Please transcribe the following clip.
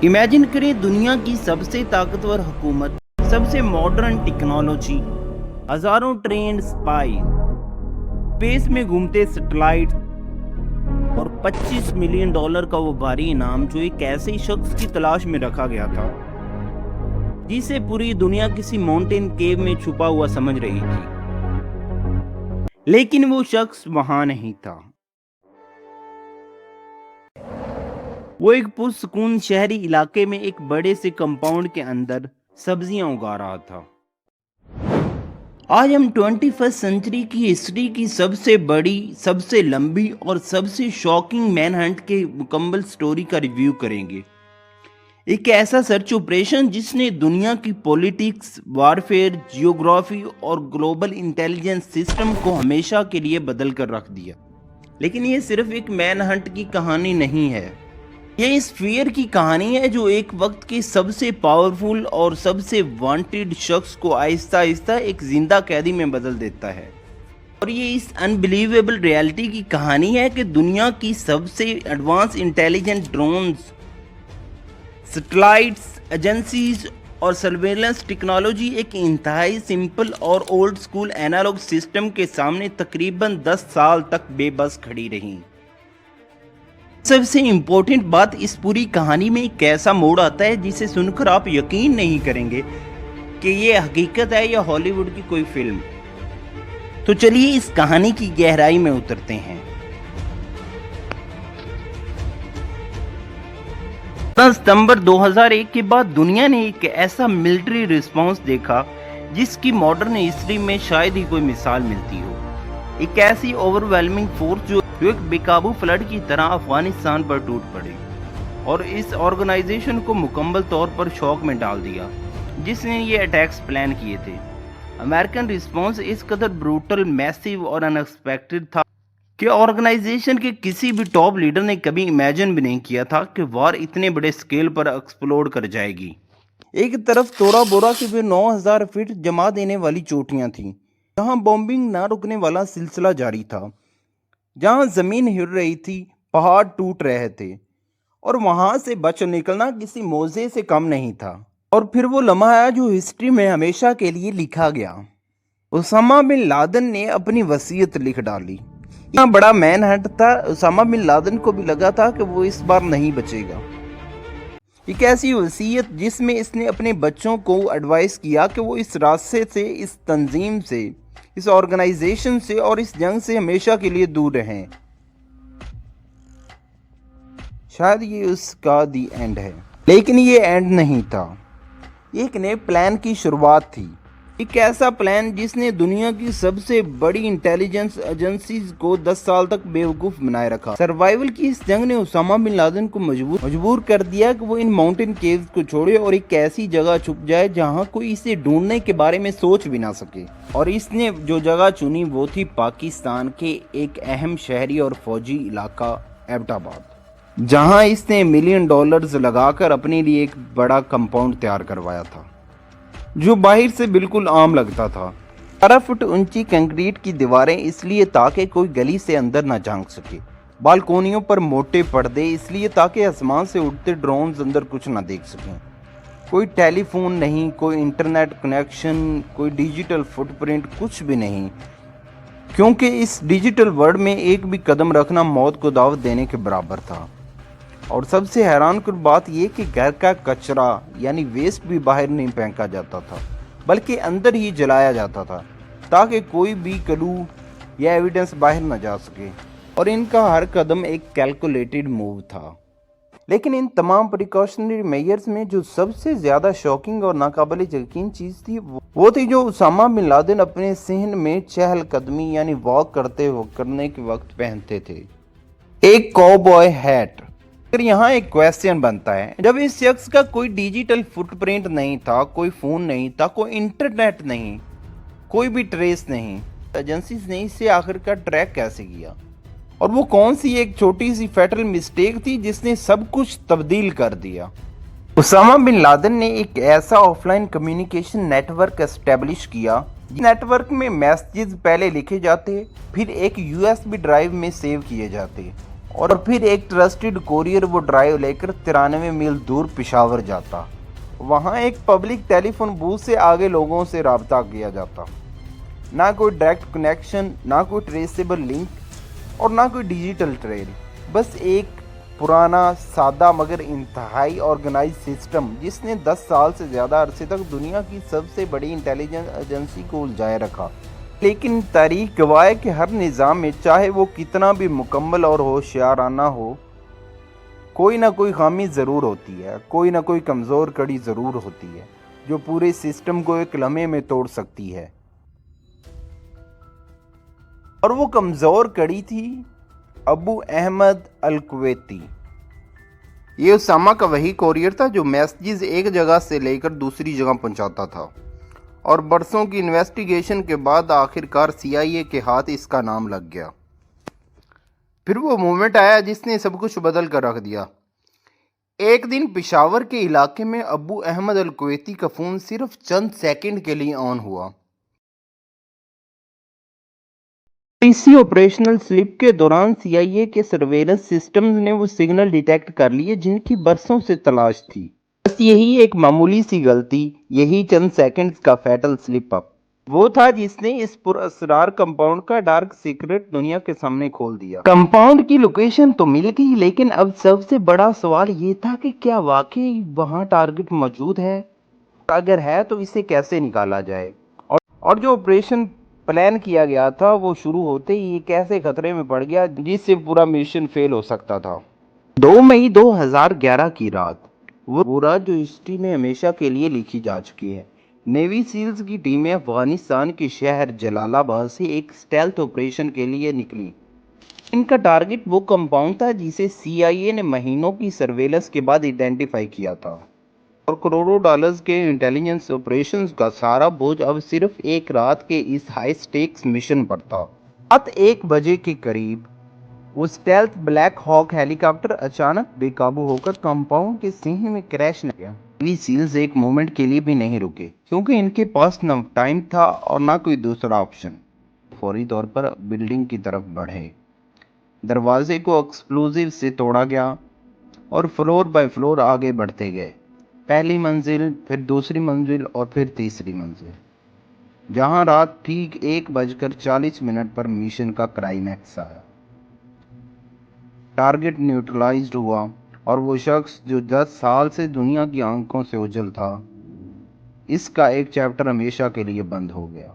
Imagine करें दुनिया की सबसे ताकतवर हुकूमत, सबसे मॉडर्न टेक्नोलॉजी, हजारों ट्रेंड स्पाई, स्पेस में घूमते सैटेलाइट और $25 मिलियन का वो भारी इनाम जो एक ऐसे शख्स की तलाश में रखा गया था जिसे पूरी दुनिया किसी माउंटेन केव में छुपा हुआ समझ रही थी। लेकिन वो शख्स वहां नहीं था। वो एक पुरसुकून शहरी इलाके में एक बड़े से कंपाउंड के अंदर सब्जियां उगा रहा था। आज हम 21st सेंचुरी की हिस्ट्री की सबसे बड़ी, सबसे लंबी और सबसे शॉकिंग मैनहंट के मुकम्मल स्टोरी का रिव्यू करेंगे। एक ऐसा सर्च ऑपरेशन जिसने दुनिया की पॉलिटिक्स, वारफेयर, जियोग्राफी और ग्लोबल इंटेलिजेंस सिस्टम को हमेशा के लिए बदल कर रख दिया। लेकिन ये सिर्फ एक मैनहंट की कहानी नहीं है, ये इस फियर की कहानी है जो एक वक्त के सबसे पावरफुल और सबसे वांटेड शख्स को आहिस्ता आहिस्ता एक जिंदा कैदी में बदल देता है। और ये इस अनबिलीवेबल रियलिटी की कहानी है कि दुनिया की सबसे advance intelligent drones, satellites, agencies और सर्वेलेंस टेक्नोलॉजी एक इंतहाई सिंपल और ओल्ड स्कूल एनालॉग सिस्टम के सामने तकरीबन 10 साल तक बेबस खड़ी रही। सबसे इम्पोर्टेंट बात, इस पूरी कहानी में एक ऐसा मोड़ आता है जिसे सुनकर आप यकीन नहीं करेंगे कि ये हकीकत है या हॉलीवुड की कोई फिल्म। तो चलिए इस कहानी की गहराई में उतरते हैं। 10 सितंबर 2001 के बाद दुनिया ने एक ऐसा मिलिट्री रिस्पॉन्स देखा जिसकी मॉडर्न हिस्ट्री में शायद ही कोई मिसाल मिलती हो। एक ऐसी ओवरवेलमिंग फोर्स जो एक बेकाबू फ्लड की तरह अफगानिस्तान पर टूट पड़ी और इस ऑर्गेनाइजेशन को मुकम्मल तौर पर शॉक में डाल दिया जिसने ये अटैक्स प्लान किए थे। अमेरिकन रिस्पॉन्स इस कदर ब्रूटल, मैसिव और अनएक्सपेक्टेड था कि ऑर्गेनाइजेशन के किसी भी टॉप लीडर ने कभी इमेजिन भी नहीं किया था कि वार इतने बड़े स्केल पर एक्सप्लोड कर जाएगी। एक तरफ तोरा बोरा की भी 9000 फीट जमा देने वाली चोटियां थीं, जहां बॉम्बिंग ना रुकने वाला सिलसिला जारी था, जहां जमीन हिल रही थी, पहाड़ टूट रहे थे और वहां से बच निकलना किसी मौजे से कम नहीं था। और फिर वो लम्हा आया जो हिस्ट्री में हमेशा के लिए लिखा गया। उसामा बिन लादेन ने अपनी वसीयत लिख डाली। इतना बड़ा मैनहंट था, उसामा बिन लादेन को भी लगा था कि वो इस बार नहीं बचेगा। एक ऐसी वसीयत जिसमें इसने अपने बच्चों को एडवाइस किया कि वो इस रास्ते से, इस तंजीम से, इस ऑर्गेनाइजेशन से और इस जंग से हमेशा के लिए दूर रहें। शायद ये उसका दी एंड है, लेकिन ये एंड नहीं था। एक नए प्लान की शुरुआत थी, एक ऐसा प्लान जिसने दुनिया की सबसे बड़ी इंटेलिजेंस एजेंसीज को 10 साल तक बेवकूफ बनाए रखा। सर्वाइवल की इस जंग ने उसामा बिन लादेन को मजबूर कर दिया कि वो इन माउंटेन केव्स को छोड़े और एक ऐसी जगह छुप जाए जहां कोई इसे ढूंढने के बारे में सोच भी ना सके। और इसने जो जगह चुनी वो थी पाकिस्तान के एक अहम शहरी और फौजी इलाका एबटाबाद, जहां इसने $1 मिलियन लगाकर अपने लिए एक बड़ा कंपाउंड तैयार करवाया था जो बाहर से बिल्कुल आम लगता था। 12 फुट ऊंची कंक्रीट की दीवारें इसलिए ताकि कोई गली से अंदर न झांक सके, बालकोनियों पर मोटे पर्दे इसलिए ताकि आसमान से उड़ते ड्रोन्स अंदर कुछ न देख सकें, कोई टेलीफोन नहीं, कोई इंटरनेट कनेक्शन, कोई डिजिटल फुटप्रिंट, कुछ भी नहीं, क्योंकि इस डिजिटल वर्ल्ड में एक भी कदम रखना मौत को दावत देने के बराबर था। और सबसे हैरान कुन बात यह कि घर का कचरा यानी वेस्ट भी बाहर नहीं फेंका जाता था, बल्कि अंदर ही जलाया जाता था ताकि कोई भी क्लू या एविडेंस बाहर न जा सके। और इनका हर कदम एक कैलकुलेटेड मूव था। लेकिन इन तमाम प्रिकॉशनरी मेजर्स में जो सबसे ज़्यादा शॉकिंग और नाकाबिल यकीन चीज़ थी वो थी जो उसामा बिन लादेन अपने सहन में चहलकदमी यानी वॉक करने के वक्त पहनते थे, एक कॉबॉय हैट। यहाँ एक क्वेश्चन बनता है, जब इस शख्स का कोई डिजिटल फुटप्रिंट नहीं था, कोई फोन नहीं था, कोई इंटरनेट नहीं, कोई भी ट्रेस नहीं, एजेंसी ने इसे आखिरकार ट्रैक कैसे किया? और वो कौन सी एक छोटी सी फैटल मिस्टेक थी जिसने सब कुछ तब्दील कर दिया? उसामा बिन लादेन ने एक ऐसा ऑफलाइन कम्युनिकेशन नेटवर्क एस्टेब्लिश किया। नेटवर्क में मैसेजेस पहले लिखे जाते, फिर एक यूएसबी ड्राइव में सेव किए जाते اور پھر ایک ٹرسٹڈ کوریئر وہ ڈرائیو لے کر 93 میل دور پشاور جاتا. وہاں ایک پبلک ٹیلی فون بوتھ سے آگے لوگوں سے رابطہ کیا جاتا. نہ کوئی ڈائریکٹ کنیکشن، نہ کوئی ٹریسیبل لنک اور نہ کوئی ڈیجیٹل ٹریل، بس ایک پرانا سادہ مگر انتہائی آرگنائز سسٹم جس نے 10 سال سے زیادہ عرصے تک دنیا کی سب سے بڑی انٹیلیجنس ایجنسی کو الجھائے رکھا. لیکن تاریخ گواہ ہے کہ ہر نظام میں چاہے وہ کتنا بھی مکمل اور ہوشیارانہ ہو، کوئی نہ کوئی خامی ضرور ہوتی ہے، کوئی نہ کوئی کمزور کڑی ضرور ہوتی ہے جو پورے سسٹم کو ایک لمحے میں توڑ سکتی ہے. اور وہ کمزور کڑی تھی ابو احمد الکویتی. یہ اسامہ کا وہی کوریئر تھا جو میسیجز ایک جگہ سے لے کر دوسری جگہ پہنچاتا تھا، اور برسوں کی انویسٹیگیشن کے بعد آخرکار CIA کے ہاتھ اس کا نام لگ گیا. پھر وہ مومنٹ آیا جس نے سب کچھ بدل کر رکھ دیا. ایک دن پشاور کے علاقے میں ابو احمد الکویتی کا فون صرف چند سیکنڈ کے لیے آن ہوا. اسی آپریشنل سلپ کے دوران CIA کے سرویلنس سسٹمز نے وہ سگنل ڈیٹیکٹ کر لیے جن کی برسوں سے تلاش تھی. بس یہی ایک معمولی سی غلطی، یہی چند سیکنڈز کا فیٹل سلپ اپ، وہ تھا جس نے اس پر اسرار کمپاؤنڈ کا ڈارک سیکرٹ دنیا کے سامنے کھول دیا. کمپاؤنڈ کی لوکیشن تو مل گئی، لیکن اب سب سے بڑا سوال یہ تھا کہ کیا واقعی وہاں ٹارگٹ موجود ہے؟ اگر ہے تو اسے کیسے نکالا جائے؟ اور جو آپریشن پلان کیا گیا تھا وہ شروع ہوتے ہی یہ کیسے خطرے میں پڑ گیا جس سے پورا مشن فیل ہو سکتا تھا. 2 مئی 2011 کی رات، وہ رات جو ہسٹری میں ہمیشہ کے لیے لکھی جا چکی ہے. نیوی سیلز کی ٹیمیں افغانستان کے شہر جلال آباد سے ایک اسٹیلتھ آپریشن کے لیے نکلی. ان کا ٹارگٹ وہ کمپاؤنڈ تھا جسے CIA نے مہینوں کی سرویلنس کے بعد آئیڈینٹیفائی کیا تھا، اور کروڑوں ڈالرز کے انٹیلیجنس آپریشنز کا سارا بوجھ اب صرف ایک رات کے اس ہائی سٹیکس مشن پر تھا. رات 1 بجے کے قریب وہ اسٹیلتھ بلیک ہاک ہیلی کاپٹر اچانک بے قابو ہو کر کمپاؤنڈ کے سینہ میں کریش نہ گیا. نیوی سیلز ایک مومنٹ کے لیے بھی نہیں رکے، کیونکہ ان کے پاس نہ ٹائم تھا اور نہ کوئی دوسرا آپشن. فوری طور پر بلڈنگ کی طرف بڑھے. دروازے کو ایکسپلوزیو سے توڑا گیا اور فلور بائی فلور آگے بڑھتے گئے. پہلی منزل، پھر دوسری منزل اور پھر تیسری منزل، جہاں رات ٹھیک 1:40 پر مشن کا کلائمیکس آیا. ٹارگٹ نیوٹرلائزڈ ہوا اور وہ شخص جو 10 سال سے دنیا کی آنکھوں سے اوجھل تھا، اس کا ایک چیپٹر ہمیشہ کے لیے بند ہو گیا.